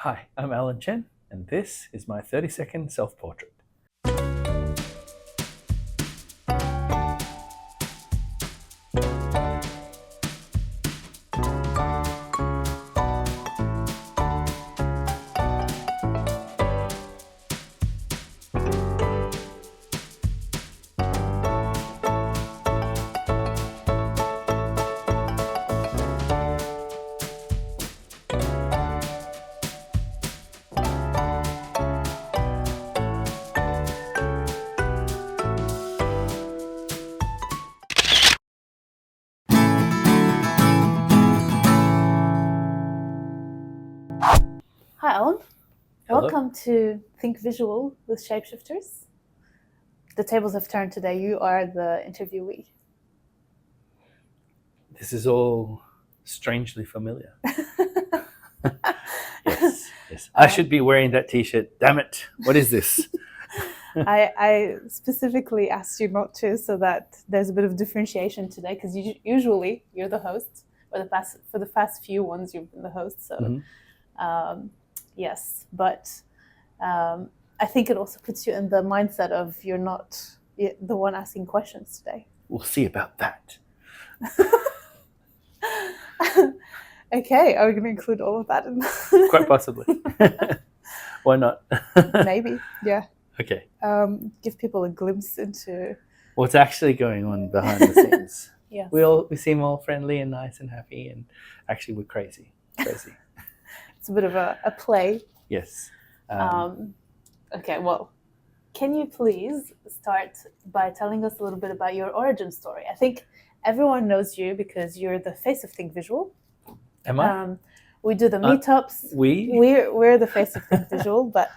Hi, I'm Alan Chen, and this is my 30-second self-portrait. Hi, Alan. Hello. Welcome to Think Visual with Shapeshifters. The tables have turned today. You are the interviewee. This is all strangely familiar. Yes. I should be wearing that t-shirt. Damn it. What is this? I specifically asked you not to so that there's a bit of differentiation today because usually you're the host, or for the past few ones you've been the host. So yes, but I think it also puts you in the mindset of you're not the one asking questions today. We'll see about that. Okay, are we going to include all of that in Quite possibly. Why not? Maybe, yeah. Okay. Give people a glimpse into what's actually going on behind the scenes. Yes. We seem all friendly and nice and happy, and actually we're crazy. It's a bit of a play. Yes. Okay, well, can you please start by telling us a little bit about your origin story? I think everyone knows you because you're the face of Think Visual. Am I? We do the meetups. We're the face of Think Visual, but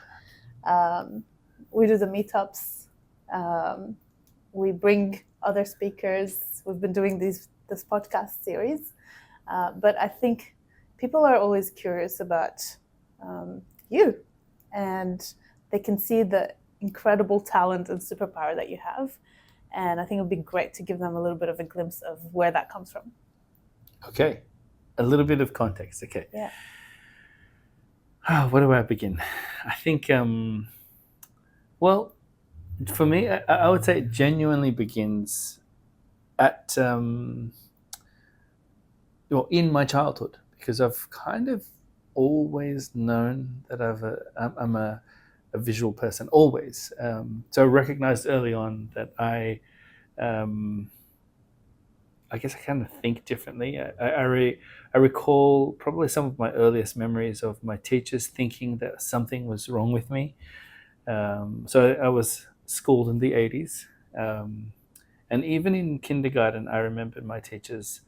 we do the meetups. We bring other speakers. We've been doing this podcast series, but I think people are always curious about you, and they can see the incredible talent and superpower that you have. And I think it would be great to give them a little bit of a glimpse of where that comes from. Okay. A little bit of context. Okay. Yeah. Where do I begin? I think, well, for me, I would say it genuinely begins at, in my childhood, because I've kind of always known that I'm a visual person, always. So I recognized early on that I guess I kind of think differently. I recall probably some of my earliest memories of my teachers thinking that something was wrong with me. So I was schooled in the 80s. And even in kindergarten, I remember my teachers,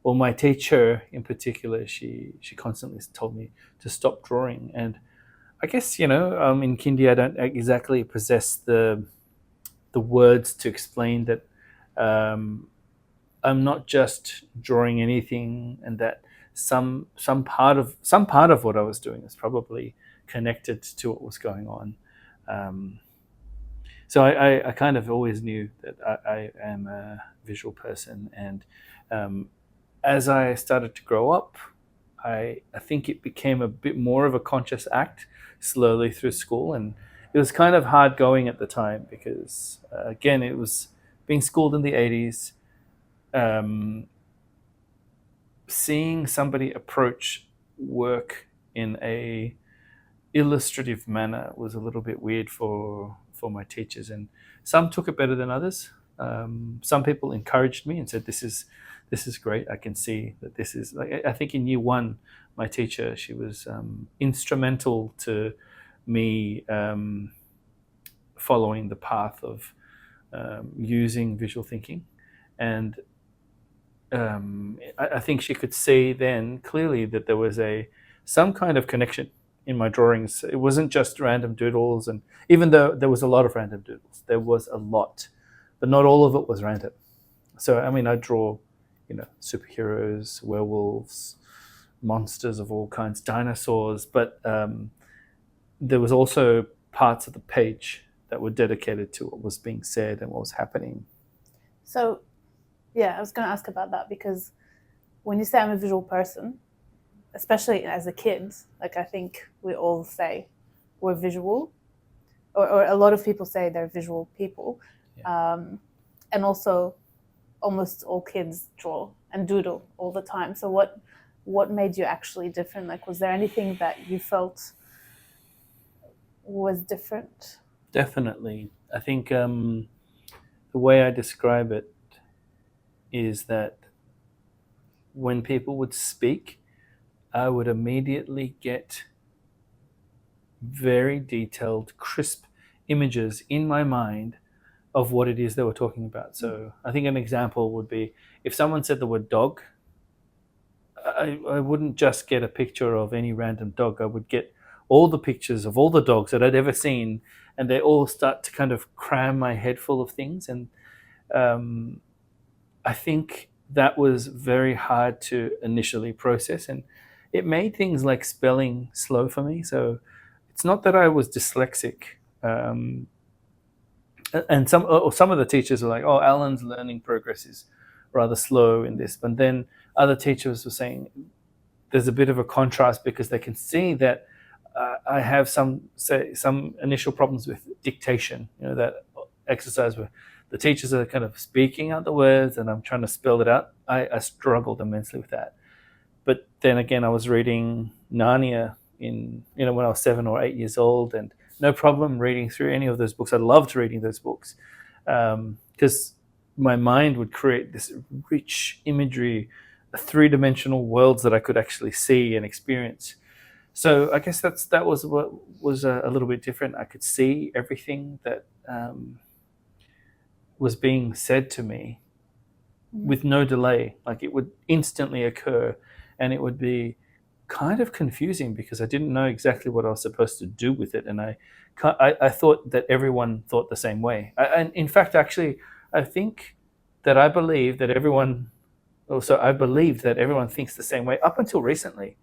well, my teacher in particular, she constantly told me to stop drawing. And I guess, in kindy, I don't exactly possess the words to explain that I'm not just drawing anything, and that some part of what I was doing is probably connected to what was going on. So I kind of always knew that I am a visual person, and as I started to grow up, I think it became a bit more of a conscious act slowly through school, and it was kind of hard going at the time because again, it was being schooled in the 80s. Seeing somebody approach work in a illustrative manner was a little bit weird for my teachers, and some took it better than others. Some people encouraged me and said, "This is great. I can see that this is." Like, I think in year one, my teacher, she was instrumental to me following the path of using visual thinking, and I think she could see then clearly that there was some kind of connection in my drawings. It wasn't just random doodles, and even though there was a lot of random doodles, there was a lot, but not all of it was random. So I draw, superheroes, werewolves, monsters of all kinds, dinosaurs, but there was also parts of the page that were dedicated to what was being said and what was happening. So, yeah, I was going to ask about that because when you say I'm a visual person, especially as a kid, like I think we all say we're visual, or a lot of people say they're visual people. And also almost all kids draw and doodle all the time. So what made you actually different? Like, was there anything that you felt was different? Definitely. I think the way I describe it is that when people would speak, I would immediately get very detailed, crisp images in my mind of what it is they were talking about. So I think an example would be if someone said the word dog, I wouldn't just get a picture of any random dog. I would get all the pictures of all the dogs that I'd ever seen, and they all start to kind of cram my head full of things. And I think that was very hard to initially process, and it made things like spelling slow for me. So it's not that I was dyslexic. And some of the teachers were like, "Oh, Alan's learning progress is rather slow in this," but then other teachers were saying there's a bit of a contrast because they can see that I have some initial problems with dictation. You know, that exercise where the teachers are kind of speaking out the words and I'm trying to spell it out. I struggled immensely with that. But then again, I was reading Narnia when I was 7 or 8 years old, and no problem reading through any of those books. I loved reading those books because my mind would create this rich imagery, three-dimensional worlds that I could actually see and experience. So I guess that was what was a little bit different. I could see everything that was being said to me with no delay. Like it would instantly occur, and it would be kind of confusing because I didn't know exactly what I was supposed to do with it, and I thought that everyone thought the same way. And in fact, actually, I think that I believed that everyone thinks the same way up until recently.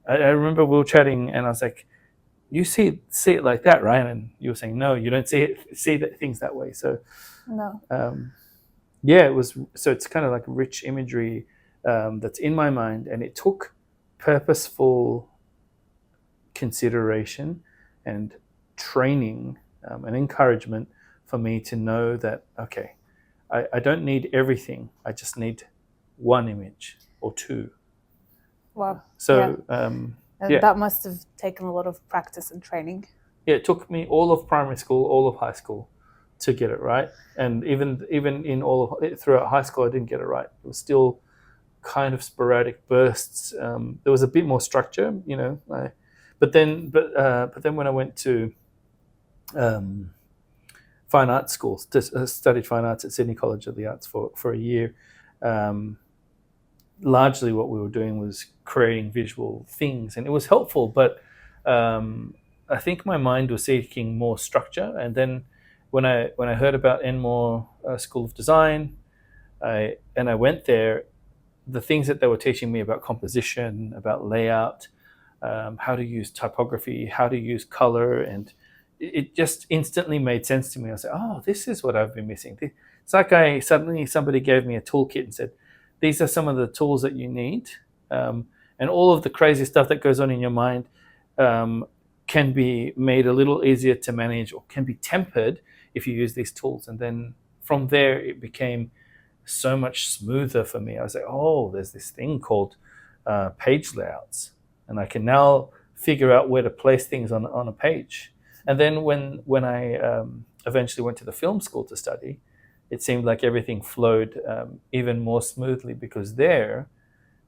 I remember we were chatting, and I was like, "You see it like that, right?" And you were saying, "No, you don't see things that way." So, No. Yeah, it was. So it's kind of like rich imagery that's in my mind, and it took purposeful consideration and training and encouragement for me to know that, okay, I don't need everything. I just need one image or two. Wow. So that must have taken a lot of practice and training. Yeah, it took me all of primary school, all of high school to get it right. And even in throughout high school, I didn't get it right. It was still kind of sporadic bursts. There was a bit more structure, but then when I went to fine arts school, studied fine arts at Sydney College of the Arts for a year, largely what we were doing was creating visual things, and it was helpful, but I think my mind was seeking more structure. And then when I heard about Enmore School of Design, I went there, the things that they were teaching me about composition, about layout, how to use typography, how to use color, and it just instantly made sense to me. I was like, oh, this is what I've been missing. It's like somebody gave me a toolkit and said, these are some of the tools that you need, and all of the crazy stuff that goes on in your mind can be made a little easier to manage, or can be tempered if you use these tools. And then from there, it became so much smoother for me. I was like, oh, there's this thing called page layouts, and I can now figure out where to place things on a page. And then when I eventually went to the film school to study, it seemed like everything flowed even more smoothly, because there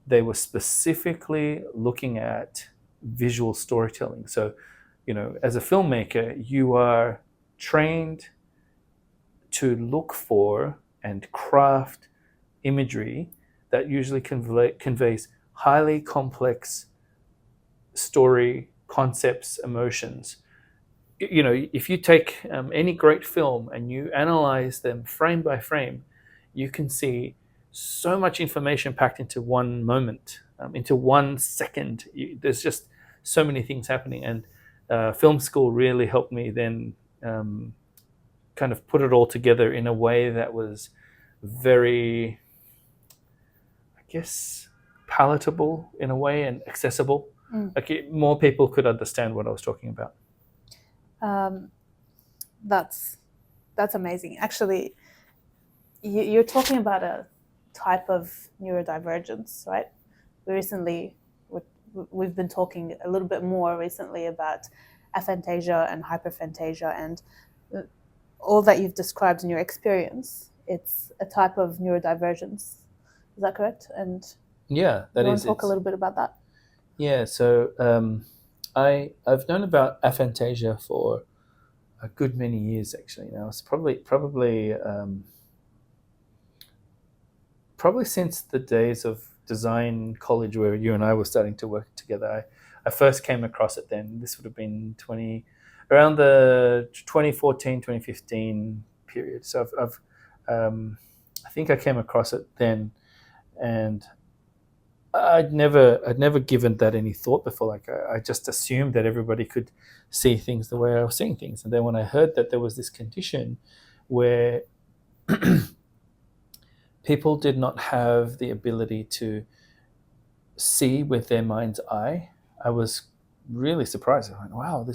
they were specifically looking at visual storytelling. So, as a filmmaker, you are trained to look for and craft imagery that usually conveys highly complex story concepts, emotions. If you take any great film and you analyze them frame by frame, you can see so much information packed into one moment, into 1 second. There's just so many things happening, and film school really helped me then kind of put it all together in a way that was very, I guess, palatable in a way and accessible. Like more people could understand what I was talking about. That's amazing. Actually, you're talking about a type of neurodivergence, right? We've been talking a little bit more recently about aphantasia and hyperphantasia, and all that you've described in your experience, it's a type of neurodivergence. Is that correct? And yeah, that you want to talk a little bit about that? Yeah, so I've known about aphantasia for a good many years actually. Now it's probably since the days of design college where you and I were starting to work together. I first came across it then. This would have been around the 2014, 2015 period. So I think I came across it then, and I'd never given that any thought before. Like I just assumed that everybody could see things the way I was seeing things. And then when I heard that there was this condition where people did not have the ability to see with their mind's eye, I was really surprised. I went, wow,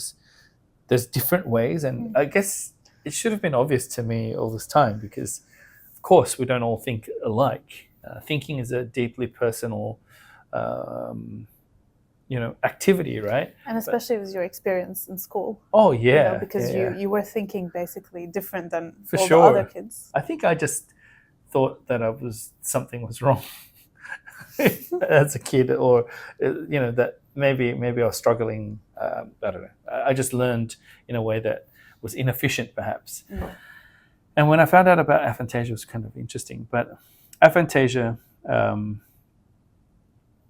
there's different ways. And I guess it should have been obvious to me all this time because, of course, we don't all think alike. Thinking is a deeply personal activity, right? And especially with your experience in school. Oh yeah, because you were thinking basically different than for all sure. the other kids. I think I just thought that something was wrong as a kid, or that maybe I was struggling. I don't know. I just learned in a way that was inefficient, perhaps. And when I found out about aphantasia, it was kind of interesting. But aphantasia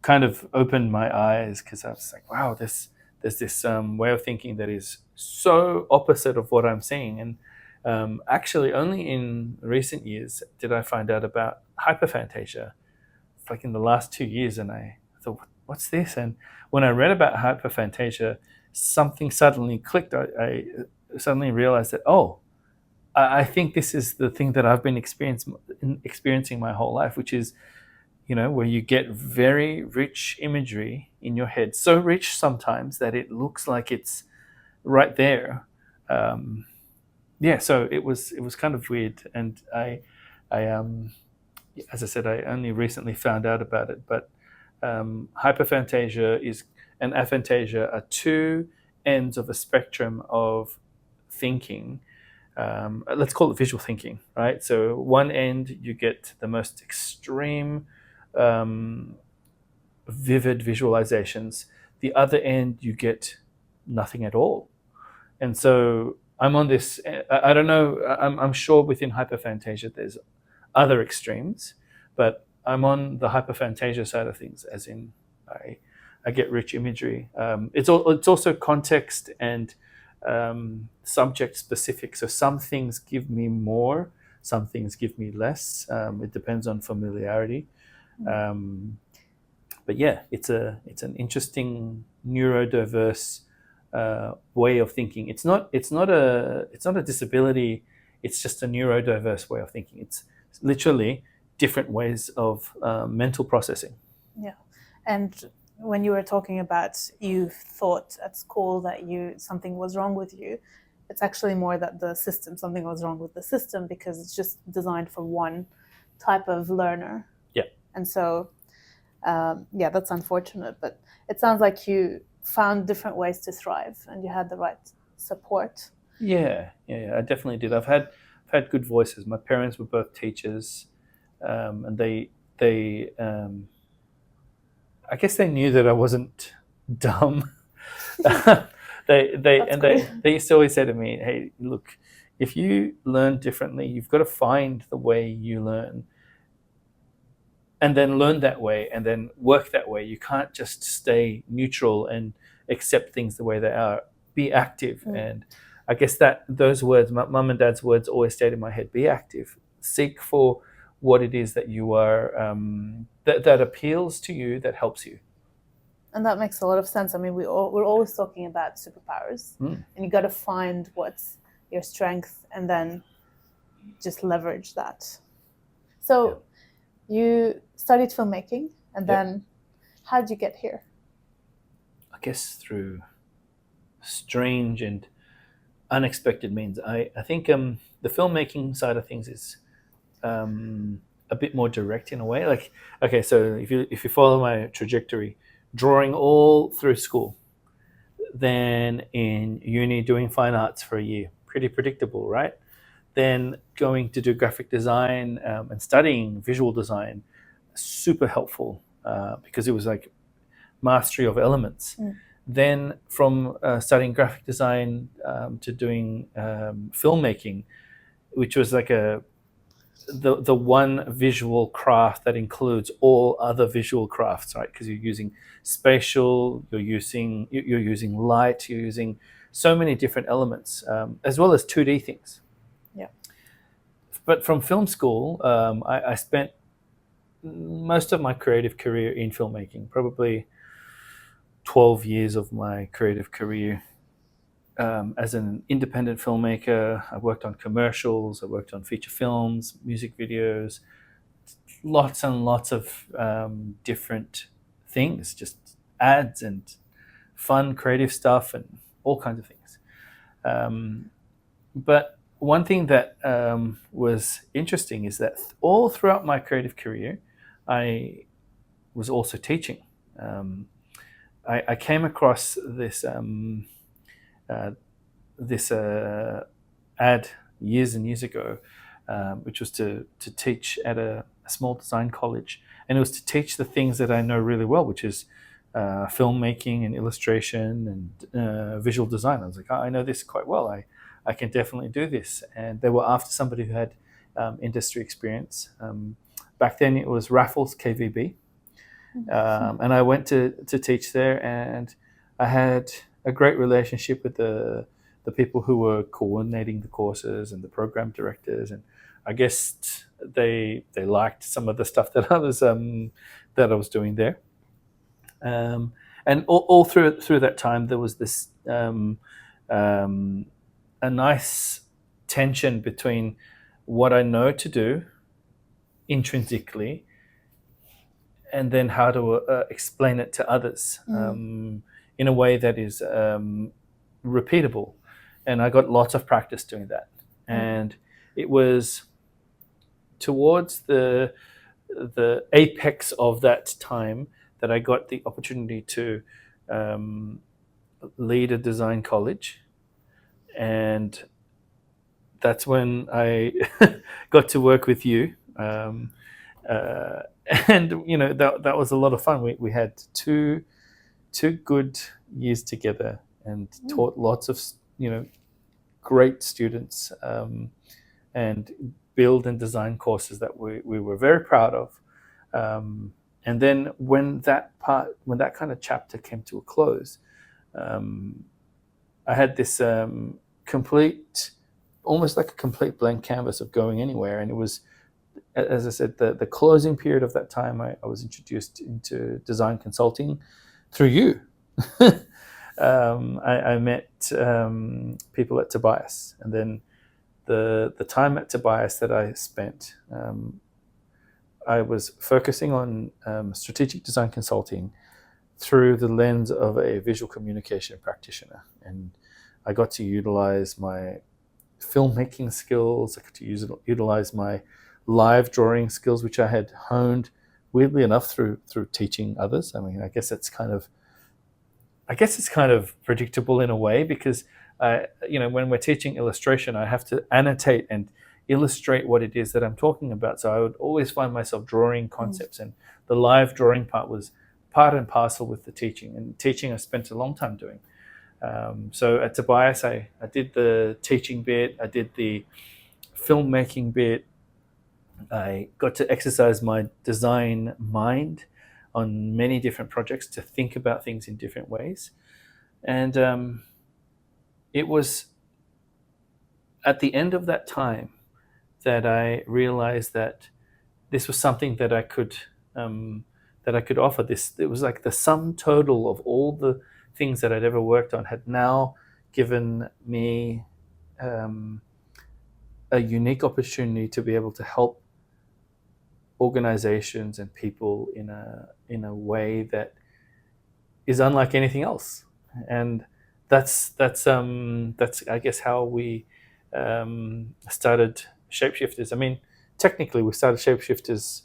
kind of opened my eyes because I was like, wow, there's this way of thinking that is so opposite of what I'm seeing. And actually, only in recent years did I find out about hyperphantasia. It's like in the last 2 years, and I thought, what's this? And when I read about hyperphantasia, something suddenly clicked. I suddenly realized that, I think this is the thing that I've been experiencing my whole life, which is, where you get very rich imagery in your head, so rich sometimes that it looks like it's right there. So it was kind of weird, and I as I said, I only recently found out about it. But hyperphantasia and aphantasia are two ends of a spectrum of thinking. Let's call it visual thinking, right? So one end you get the most extreme, vivid visualizations. The other end you get nothing at all. And so I'm on this. I don't know. I'm sure within hyperphantasia there's other extremes, but I'm on the hyperphantasia side of things, as in I get rich imagery. It's also context and subject specific. So some things give me more, some things give me less. It depends on familiarity. But yeah, it's an interesting neurodiverse way of thinking. It's not a disability. It's just a neurodiverse way of thinking. It's literally different ways of mental processing. Yeah, and when you were talking about you thought at school that something was wrong with you, it's actually more that something was wrong with the system because it's just designed for one type of learner. Yeah. And so, that's unfortunate, but it sounds like you found different ways to thrive and you had the right support. Yeah, I definitely did. I've had good voices. My parents were both teachers, and they I guess they knew that I wasn't dumb. They used to always say to me, "Hey, look, if you learn differently, you've got to find the way you learn, and then learn that way, and then work that way. You can't just stay neutral and accept things the way they are. Be active." And I guess that those words, my mum and dad's words, always stayed in my head. Be active. Seek for what it is that you are that appeals to you, that helps you. And that makes a lot of sense. I mean, we're always talking about superpowers, and you got to find what's your strength and then just leverage that. So you studied filmmaking, and then How'd you get here? I guess through strange and unexpected means. I think the filmmaking side of things is a bit more direct in a way. Like, okay, so if you follow my trajectory, drawing all through school, then in uni doing fine arts for a year, pretty predictable, right? Then going to do graphic design and studying visual design, super helpful because it was like mastery of elements. Then from studying graphic design to doing filmmaking, which was like the one visual craft that includes all other visual crafts, right? Because you're using spatial, you're using light, you're using so many different elements, as well as 2D things. Yeah. But from film school, I spent most of my creative career in filmmaking, probably 12 years of my creative career as an independent filmmaker. I worked on commercials, I worked on feature films, music videos, lots and lots of different things, just ads and fun creative stuff and all kinds of things. But one thing that was interesting is that all throughout my creative career, I was also teaching. I came across this ad years and years ago, which was to teach at a small design college, and it was to teach the things that I know really well, which is filmmaking and illustration and visual design. I was like, oh, I know this quite well. I can definitely do this. And they were after somebody who had industry experience. Back then it was Raffles KVB. And I went to teach there, and I had a great relationship with the people who were coordinating the courses and the program directors, and I guess they liked some of the stuff that I was doing there. And all through that time, there was this a nice tension between what I know to do intrinsically, and then how to explain it to others in a way that is repeatable. And I got lots of practice doing that. And it was towards the apex of that time that I got the opportunity to lead a design college. And that's when I got to work with you. And you know, that was a lot of fun. We had two good years together and taught lots of, you know, great students and build and design courses that we were very proud of. And then when that kind of chapter came to a close, I had this almost like a complete blank canvas of going anywhere. And it was, as I said, the closing period of that time, I was introduced into design consulting through you. I met people at Tobias, and then the time at Tobias that I spent, I was focusing on strategic design consulting through the lens of a visual communication practitioner. And I got to utilize my filmmaking skills. I got to utilize my live drawing skills, which I had honed, weirdly enough, through teaching others. I mean, I guess it's kind of predictable in a way, because you know, when we're teaching illustration, I have to annotate and illustrate what it is that I'm talking about. So I would always find myself drawing concepts, and the live drawing part was part and parcel with the teaching. And teaching I spent a long time doing. So at Tobias, I did the teaching bit, I did the filmmaking bit, I got to exercise my design mind on many different projects to think about things in different ways. And it was at the end of that time that I realized that this was something that I could offer. It was like the sum total of all the things that I'd ever worked on had now given me a unique opportunity to be able to help organizations and people in a way that is unlike anything else, and that's I guess how we started Shapeshifters. I mean, technically, we started Shapeshifters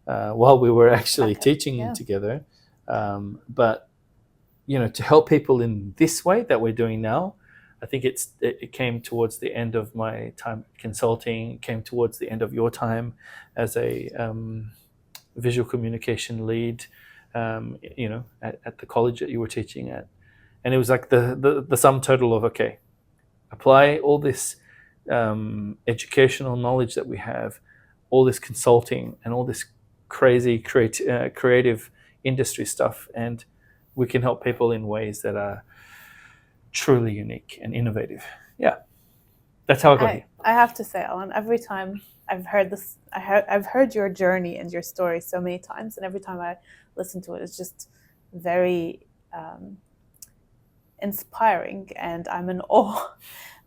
while we were actually teaching together, but to help people in this way that we're doing now, I think it came towards the end of my time consulting, came towards the end of your time as a visual communication lead, at the college that you were teaching at. And it was like the sum total of, okay, apply all this educational knowledge that we have, all this consulting and all this crazy creative industry stuff, and we can help people in ways that are truly unique and innovative. Yeah, that's how I got here. I have to say, Alan, every time I've heard this, I've heard your journey and your story so many times, and every time I listen to it, it's just very inspiring, and I'm in awe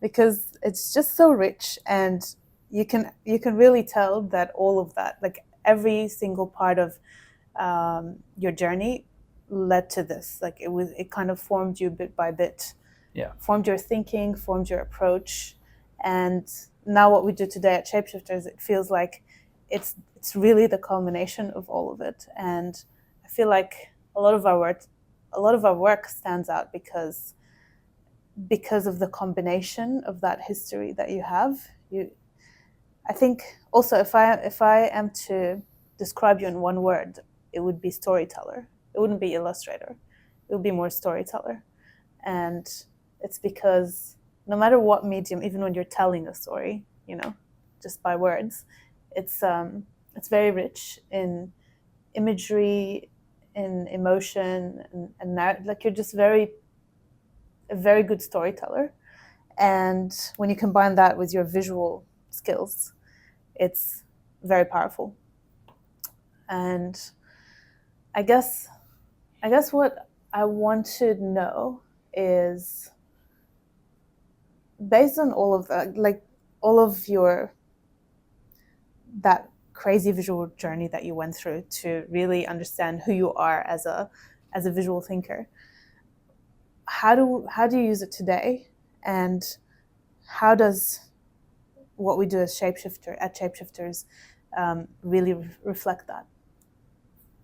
because it's just so rich, and you can really tell that all of that, like every single part of your journey, led to this. Like it kind of formed you bit by bit. Yeah. Formed your thinking, formed your approach, and now what we do today at Shapeshifters, it feels like it's really the culmination of all of it. And I feel like a lot of our work stands out because of the combination of that history that you have. I think also, if I am to describe you in one word, it would be storyteller. It wouldn't be illustrator. It would be more storyteller. And it's because no matter what medium, even when you're telling a story, just by words, it's very rich in imagery, in emotion, and like you're just a very good storyteller. And when you combine that with your visual skills, it's very powerful. And I guess what I want to know is, based on all of that, like all of that crazy visual journey that you went through to really understand who you are as a visual thinker, how do you use it today, and how does what we do as Shapeshifters really reflect that?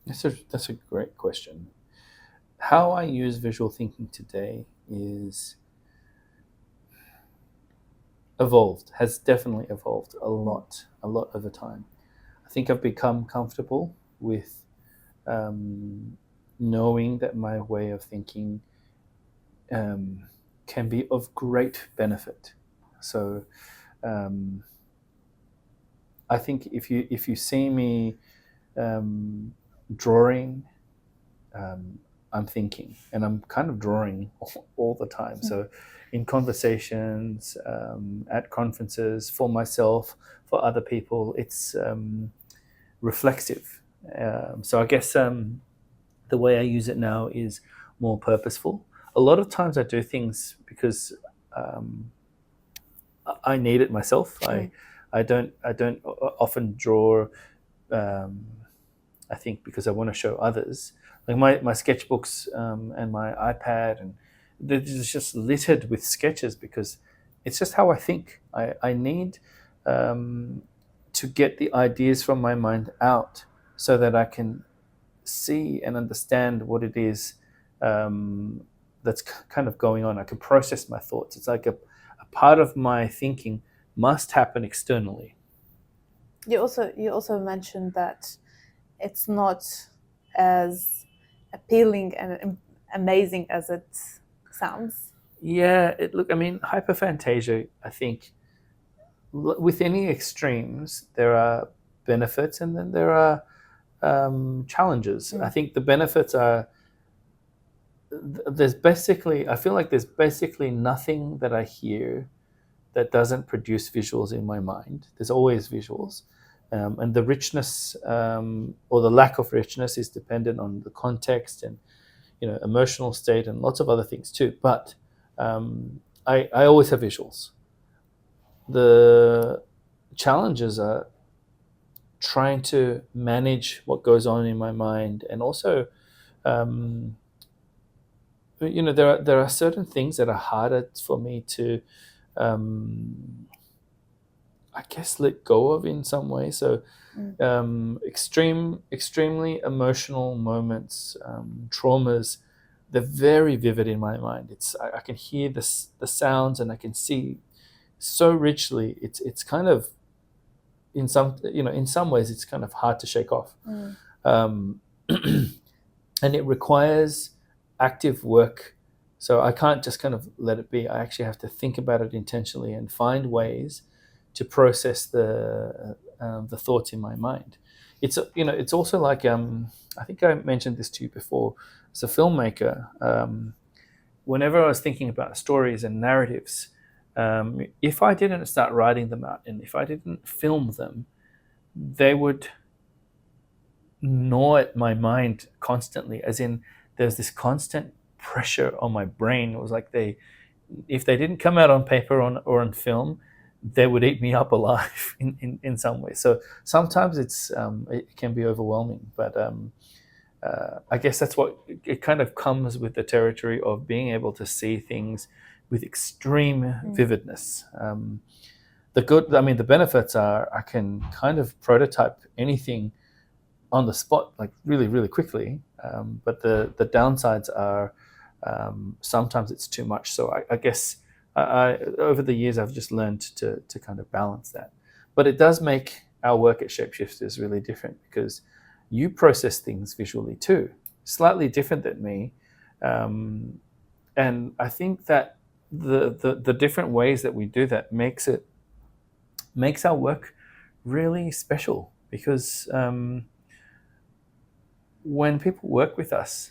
That's a great question. How I use visual thinking today is has definitely evolved a lot over time. I think I've become comfortable with knowing that my way of thinking can be of great benefit. So I think if you see me drawing, I'm thinking, and I'm kind of drawing all the time. So in conversations, at conferences, for myself, for other people, it's reflexive. So I guess the way I use it now is more purposeful. A lot of times I do things because I need it myself. I don't often draw. I think because I want to show others. Like my sketchbooks and my iPad, and it's just littered with sketches because it's just how I think. I need to get the ideas from my mind out so that I can see and understand what it is that's kind of going on. I can process my thoughts. It's like a part of my thinking must happen externally. You also mentioned that it's not as appealing and amazing as it sounds. Yeah, I mean, hyperphantasia, I think, with any extremes, there are benefits and then there are challenges. I think the benefits are, I feel like there's basically nothing that I hear that doesn't produce visuals in my mind. There's always visuals. And the richness or the lack of richness is dependent on the context and emotional state and lots of other things too. But I always have visuals. The challenges are trying to manage what goes on in my mind, and also there are certain things that are harder for me to, I guess, let go of in some way. So extremely emotional moments, traumas, they're very vivid in my mind. I can hear the sounds, and I can see so richly. It's kind of, in some ways, it's kind of hard to shake off. Um, and it requires active work. So I can't just kind of let it be. I actually have to think about it intentionally and find ways to process the thoughts in my mind. It's also like, I think I mentioned this to you before. As a filmmaker, whenever I was thinking about stories and narratives, if I didn't start writing them out and if I didn't film them, they would gnaw at my mind constantly. As in, there's this constant pressure on my brain. It was like if they didn't come out on paper or on film, they would eat me up alive in some way. So sometimes it can be overwhelming, but I guess that's what it kind of comes with the territory of being able to see things with extreme vividness. The benefits are I can kind of prototype anything on the spot, like really, really quickly. But the downsides are sometimes it's too much. So I guess over the years I've just learned to kind of balance that. But it does make our work at Shapeshifters really different, because you process things visually too, slightly different than me. And I think that the different ways that we do that makes our work really special, because when people work with us,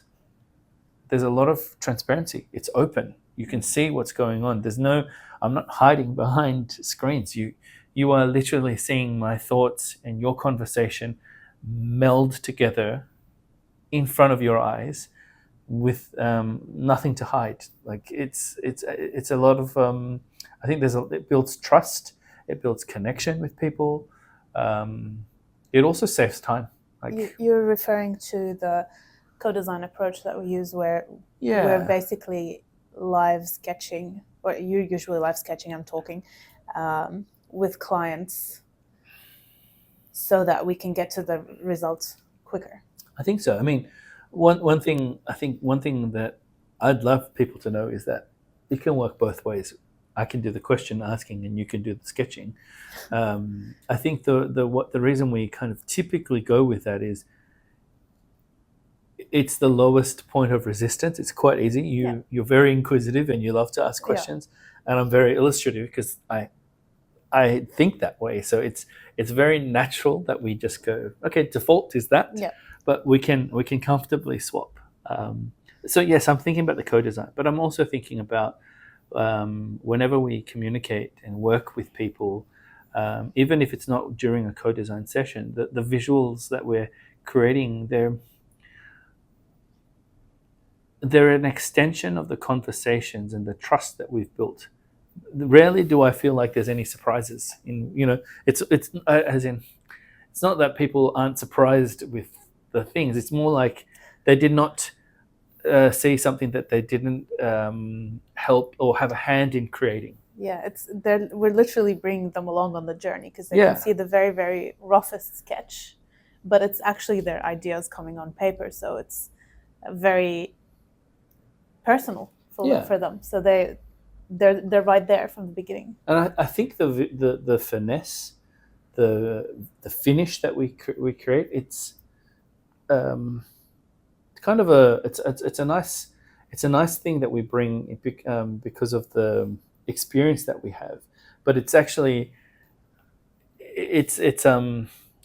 there's a lot of transparency. It's open. You can see what's going on. I'm not hiding behind screens. You are literally seeing my thoughts and your conversation meld together in front of your eyes with nothing to hide. Like it's a lot of, I think it builds trust. It builds connection with people. It also saves time. You're referring to the co-design approach that we use, where we're basically live sketching, or you're usually live sketching, I'm talking, with clients, so that we can get to the results quicker. I think so. I mean, one thing that I'd love people to know is that it can work both ways. I can do the question asking, and you can do the sketching. I think the reason we kind of typically go with that is it's the lowest point of resistance. It's quite easy. You're very inquisitive and you love to ask questions, and I'm very illustrative because I think that way. So it's very natural that we just go, okay, default is that, but we can comfortably swap. So yes, I'm thinking about the co-design, but I'm also thinking about whenever we communicate and work with people, even if it's not during a co-design session, the visuals that we're creating, they're an extension of the conversations and the trust that we've built. Rarely do I feel like there's any surprises. It's as in, it's not that people aren't surprised with the things. It's more like they did not see something that they didn't help or have a hand in creating. Yeah, we're literally bringing them along on the journey, because they can see the very, very roughest sketch, but it's actually their ideas coming on paper. So it's very personal for them. So they're right there from the beginning. And I think the finesse, the finish that we create, it's kind of it's a nice thing that we bring because of the experience that we have. But it's actually it's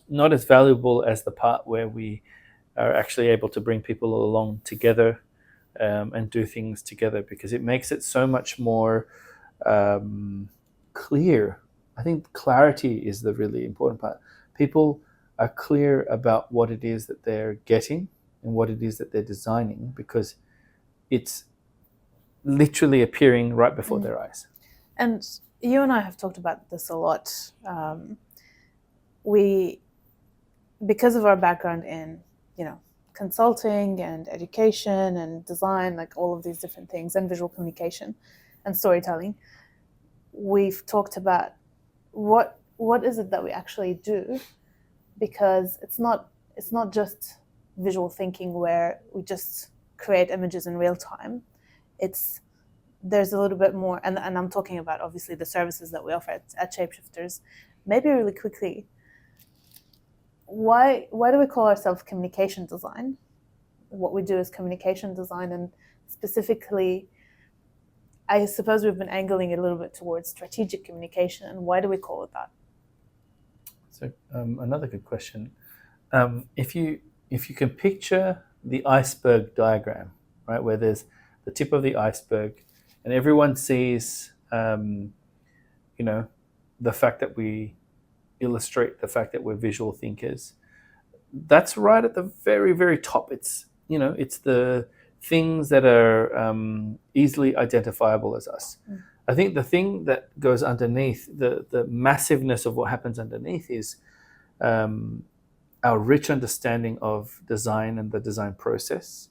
not as valuable as the part where we are actually able to bring people along together and do things together, because it makes it so much more clear. I think clarity is the really important part. People are clear about what it is that they're getting and what it is that they're designing, because it's literally appearing right before their eyes. And you and I have talked about this a lot. Because of our background in consulting and education and design, like all of these different things, and visual communication and storytelling, we've talked about what is it that we actually do, because it's not just visual thinking where we just create images in real time. There's a little bit more, and I'm talking about obviously the services that we offer at Shapeshifters. Maybe really quickly, why do we call ourselves communication design? What we do is communication design, and specifically, I suppose we've been angling it a little bit towards strategic communication. And why do we call it that? So another good question. If you can picture the iceberg diagram, right, where there's the tip of the iceberg, and everyone sees, the fact that we illustrate, the fact that we're visual thinkers. That's right at the very, very top. It's the things that are easily identifiable as us. I think the thing that goes underneath, the massiveness of what happens underneath, is our rich understanding of design and the design process.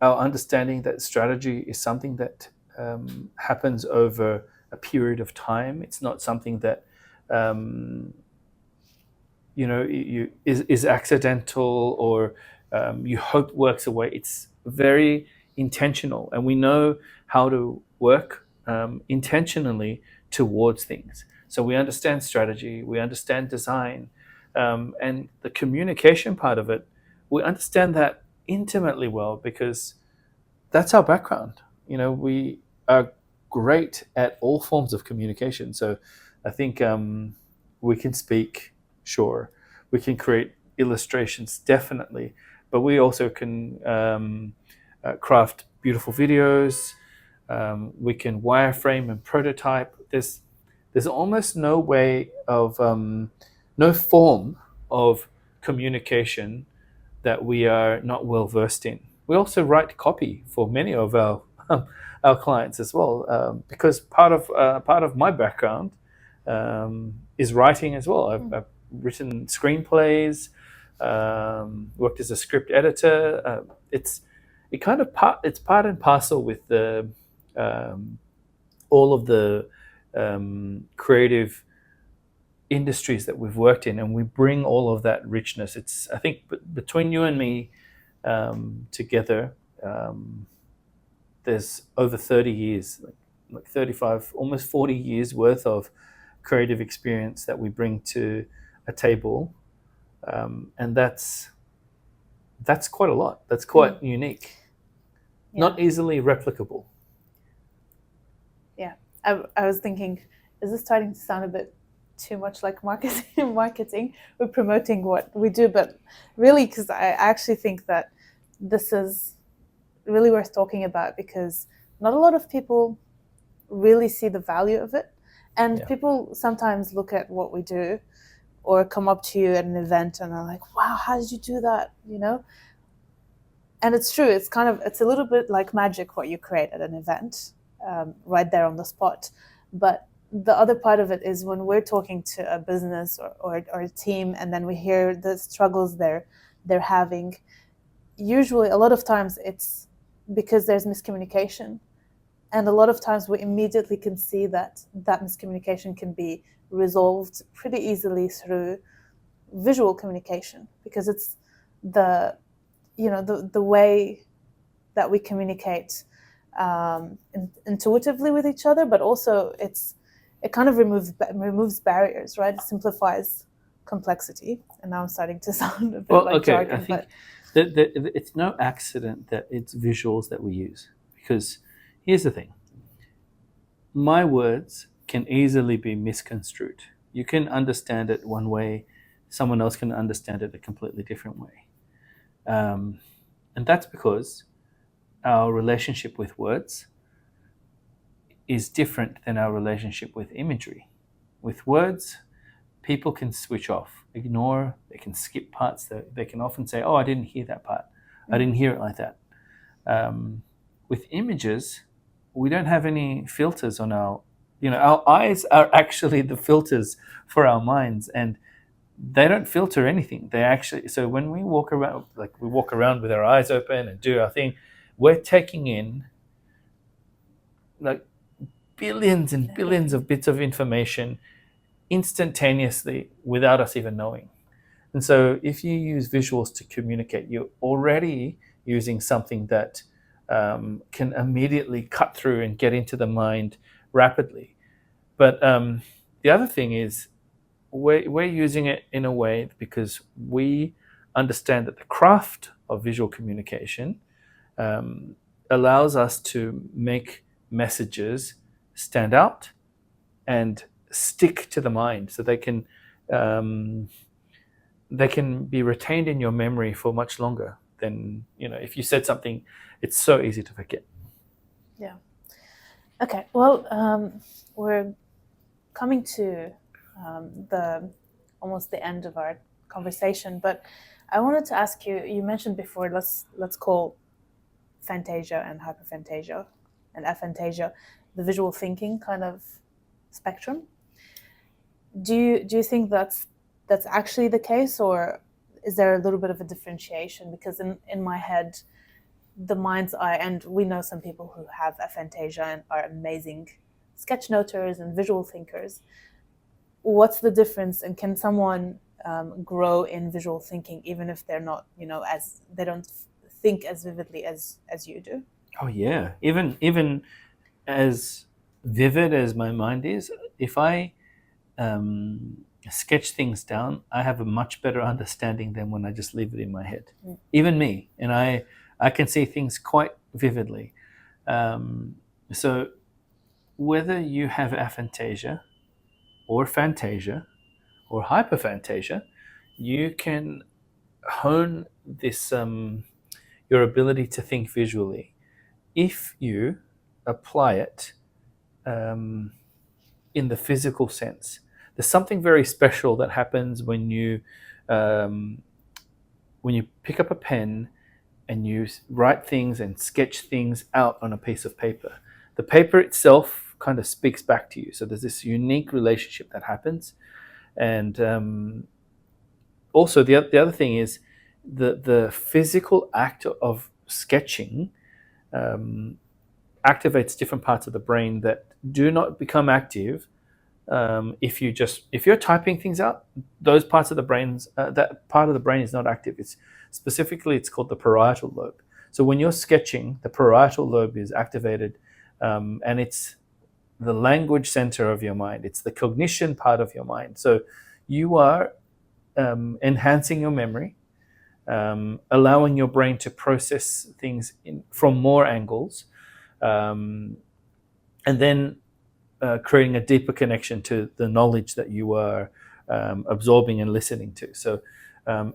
Our understanding that strategy is something that happens over a period of time. It's not something that is accidental or you hope works away. It's very intentional, and we know how to work intentionally towards things. So we understand strategy, we understand design, and the communication part of it, we understand that intimately well because that's our background. We are great at all forms of communication. So I think we can speak, sure. We can create illustrations, definitely. But we also can craft beautiful videos. We can wireframe and prototype. There's almost no way of, no form of communication that we are not well versed in. We also write copy for many of our clients as well, because part of my background is writing as well. I've written screenplays, worked as a script editor. It's part and parcel with the all of the creative industries that we've worked in, and we bring all of that richness. I think between you and me together, there's over 30 years, like 35, almost 40 years worth of creative experience that we bring to a table, and that's quite a lot. That's quite unique, not easily replicable. Yeah, I was thinking, is this starting to sound a bit too much like marketing? We're promoting what we do, but really, because I actually think that this is really worth talking about, because not a lot of people really see the value of it. And people sometimes look at what we do or come up to you at an event and are like, wow, how did you do that? And it's true. It's a little bit like magic what you create at an event, right there on the spot. But the other part of it is when we're talking to a business or a team, and then we hear the struggles they're having. Usually, a lot of times it's because there's miscommunication. And a lot of times we immediately can see that miscommunication can be resolved pretty easily through visual communication, because it's the way that we communicate intuitively with each other, but also it kind of removes barriers, right? It simplifies complexity. And now I'm starting to sound a bit jargon. I think it's no accident that it's visuals that we use, because here's the thing. My words can easily be misconstrued. You can understand it one way, someone else can understand it a completely different way. And that's because our relationship with words is different than our relationship with imagery. With words, people can switch off, ignore, they can skip parts. They can often say, oh, I didn't hear that part. I didn't hear it like that. With images, we don't have any filters on our eyes are actually the filters for our minds. And they don't filter anything. They actually, so when we walk around, like we walk around with our eyes open and do our thing, we're taking in like billions and billions of bits of information instantaneously without us even knowing. And so if you use visuals to communicate, you're already using something that can immediately cut through and get into the mind rapidly. But the other thing is we're using it in a way because we understand that the craft of visual communication allows us to make messages stand out and stick to the mind, so they can be retained in your memory for much longer than, if you said something, it's so easy to forget. Yeah. Okay. Well, we're coming to almost the end of our conversation, but I wanted to ask you. You mentioned before, let's call phantasia and hyperphantasia and aphantasia the visual thinking kind of spectrum. Do you think that's actually the case, or is there a little bit of a differentiation? Because in my head, the mind's eye, and we know some people who have aphantasia and are amazing sketch noters and visual thinkers. What's the difference, and can someone grow in visual thinking even if they're not, as they don't think as vividly as you do? Oh yeah, even as vivid as my mind is, if I sketch things down, I have a much better understanding than when I just leave it in my head. Even me, and I can see things quite vividly. So whether you have aphantasia or phantasia or hyperphantasia, you can hone this your ability to think visually if you apply it in the physical sense. There's something very special that happens when you pick up a pen and you write things and sketch things out on a piece of paper. The paper itself kind of speaks back to you. So there's this unique relationship that happens. And also the other thing is the physical act of sketching activates different parts of the brain that do not become active if you're typing things out. Those parts of the brains, that part of the brain is not active. It's called the parietal lobe. So when you're sketching, the parietal lobe is activated, and it's the language center of your mind. It's the cognition part of your mind. So you are enhancing your memory, allowing your brain to process things from more angles, and then creating a deeper connection to the knowledge that you are absorbing and listening to. So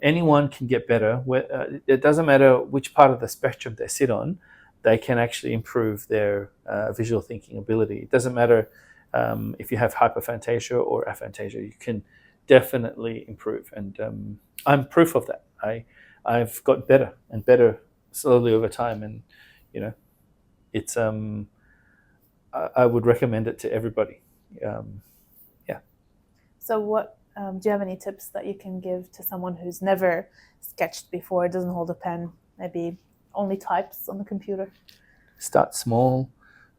anyone can get better. It doesn't matter which part of the spectrum they sit on, they can actually improve their visual thinking ability. It doesn't matter if you have hyperphantasia or aphantasia, you can definitely improve. And I'm proof of that. I've got better and better slowly over time, and it's I would recommend it to everybody. Yeah. So what do you have any tips that you can give to someone who's never sketched before, doesn't hold a pen, maybe only types on the computer? Start small,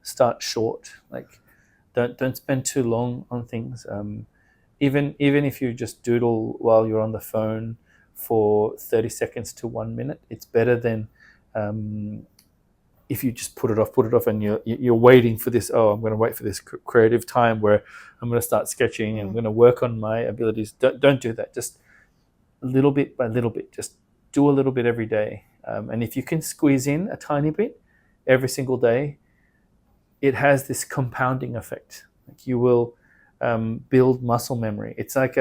start short. Like don't spend too long on things. Even if you just doodle while you're on the phone for 30 seconds to 1 minute, it's better than if you just put it off and you're waiting for this. I'm going to wait for this creative time where I'm going to start sketching and I'm going to work on my abilities. Don't do that. Just little bit by little bit. Just do a little bit every day. And if you can squeeze in a tiny bit every single day, it has this compounding effect. Like you will build muscle memory. It's like,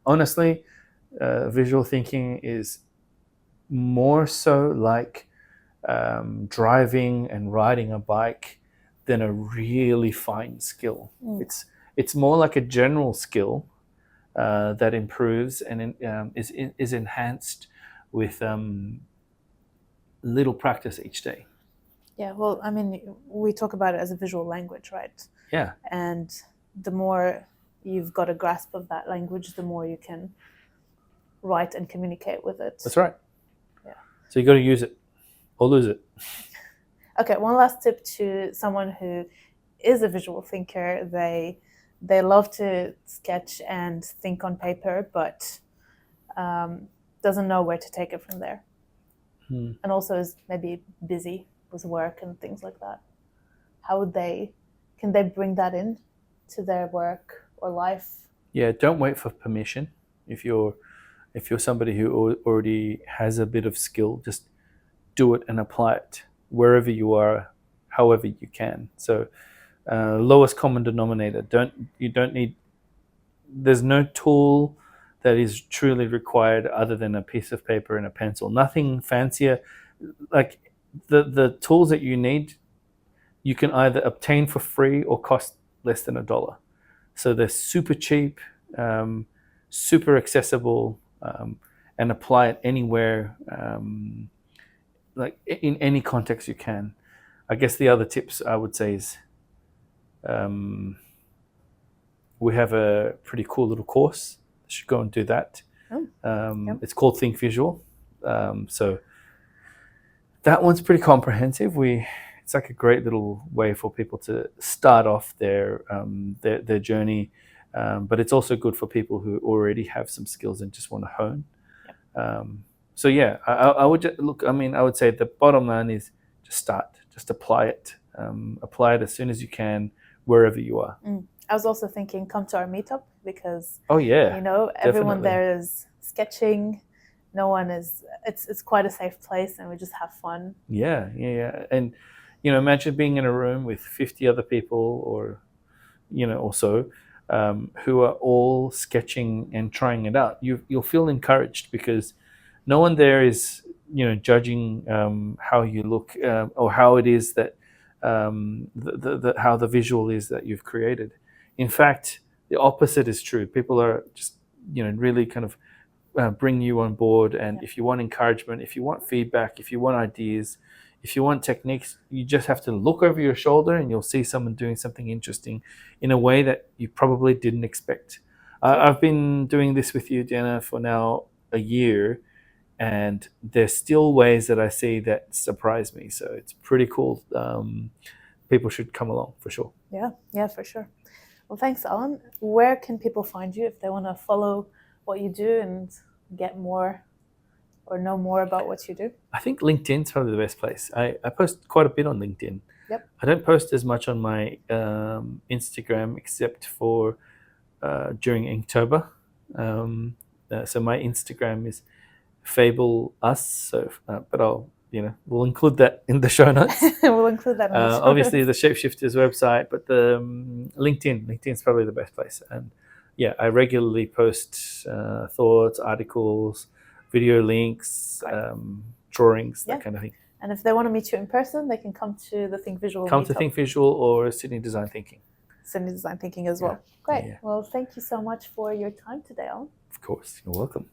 honestly, visual thinking is more so like driving and riding a bike than a really fine skill. It's more like a general skill that improves and is enhanced with little practice each day. Yeah, well, I mean, we talk about it as a visual language, right? Yeah. And the more you've got a grasp of that language, the more you can write and communicate with it. That's right. Yeah. So you got to use it or lose it. Okay, one last tip to someone who is a visual thinker. They love to sketch and think on paper, but doesn't know where to take it from there. And also is maybe busy with work and things like that. Can they bring that in to their work or life? Yeah, don't wait for permission. If you're somebody who already has a bit of skill, just do it and apply it wherever you are, however you can. So lowest common denominator. There's no tool that is truly required other than a piece of paper and a pencil. Nothing fancier. Like the tools that you need, you can either obtain for free or cost less than $1. So they're super cheap, super accessible, and apply it anywhere, like in any context you can. I guess the other tips I would say is we have a pretty cool little course. You should go and do that. Yep. It's called Think Visual. So that one's pretty comprehensive. It's like a great little way for people to start off their journey, but it's also good for people who already have some skills and just want to hone. Yep. So yeah, I would just look. I mean, I would say the bottom line is just start, just apply it. Apply it as soon as you can, wherever you are. I was also thinking, come to our meetup because definitely. everyone there is sketching. No one is. It's quite a safe place, and we just have fun. Yeah, and imagine being in a room with 50 other people, or so, who are all sketching and trying it out. You'll feel encouraged because no one there is judging how you look or how it is that how the visual is that you've created. In fact, the opposite is true. People are just really kind of bring you on board, and if you want encouragement, if you want feedback, if you want ideas, if you want techniques, you just have to look over your shoulder and you'll see someone doing something interesting in a way that you probably didn't expect. I've been doing this with you, Jenna, for now a year, and there's still ways that I see that surprise me. So it's pretty cool. People should come along for sure. Yeah, for sure. Well, thanks, Alan. Where can people find you if they want to follow what you do and get more or know more about what you do? I think LinkedIn's probably the best place. I post quite a bit on LinkedIn. Yep. I don't post as much on my Instagram except for during Inktober. So my Instagram is FableUs. So, but we'll include that in the show notes. We'll include that in the show notes. Obviously, the Shapeshifters website, but the LinkedIn's probably the best place. And yeah, I regularly post thoughts, articles, video links, drawings, that kind of thing. And if they want to meet you in person, they can come to the Think Visual Come meetup. to Think Visual or Sydney Design Thinking. Sydney Design Thinking as well. Great. Yeah. Well, thank you so much for your time today, Alan. Of course. You're welcome.